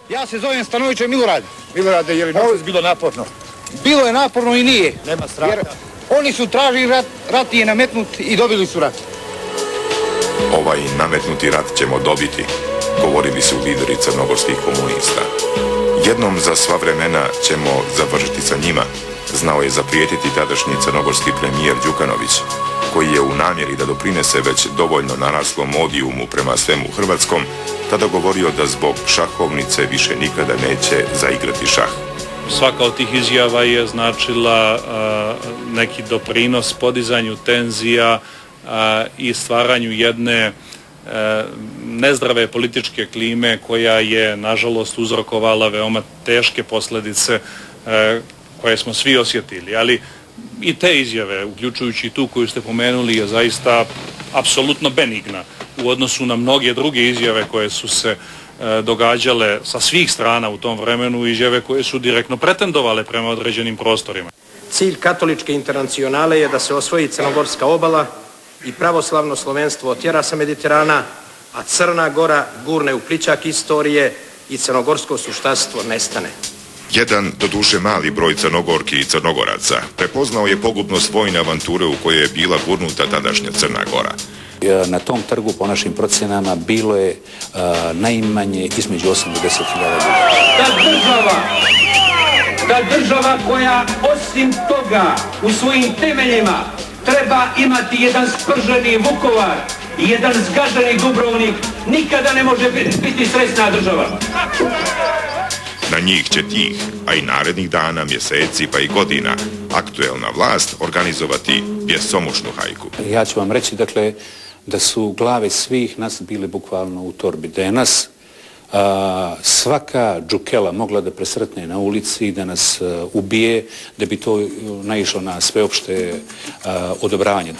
Ja se zovem Stanoviće Milorad. Milorade, je li noćas bilo naporno? Bilo je naporno i nije. Nema straha. Jer oni su tražili rat je nametnut i dobili su rat. Ovaj nametnuti rat ćemo dobiti, govorili su lideri crnogorskih komunista. Jednom za sva vremena ćemo završiti sa njima, znao je zaprijetiti tadašnji crnogorski premijer Đukanović, koji je u namjeri da doprinese već dovoljno naraslom odijumu prema svemu hrvatskom, tada govorio da zbog šahovnice više nikada neće zaigrati šah. Svaka od tih izjava je značila neki doprinos podizanju tenzija i stvaranju jedne nezdrave političke klime koja je nažalost uzrokovala veoma teške posljedice koje smo svi osjetili. Ali i te izjave, uključujući tu koju ste pomenuli, je zaista apsolutno benigna u odnosu na mnoge druge izjave koje su se događale sa svih strana u tom vremenu, izjave koje su direktno pretendovale prema određenim prostorima. Cilj katoličke internacionale je da se osvoji Crnogorska obala i pravoslavno slovenstvo otjera sa Mediterana, a Crna Gora gurne u plićak istorije i crnogorsko suštanstvo nestane. Jedan, doduše mali broj Crnogorki i Crnogoraca, prepoznao je pogubnost vojne avanture u kojoj je bila gurnuta tadašnja Crna Gora. Na tom trgu, po našim procjenama, bilo je najmanje između 8 do 10.000 ljudi. Da država koja osim toga u svojim temeljima treba imati jedan sprženi Vukovar i jedan zgaženi Dubrovnik, nikada ne može biti sretna država. Na njih će tih, a i narednih dana, mjeseci pa i godina, aktuelna vlast organizovati bjesomučnu hajku. Ja ću vam reći, dakle, da su glave svih nas bile bukvalno u torbi. Da je nas svaka džukela mogla da presretne na ulici, da nas ubije, da bi to naišlo na sveopšte odobravanje.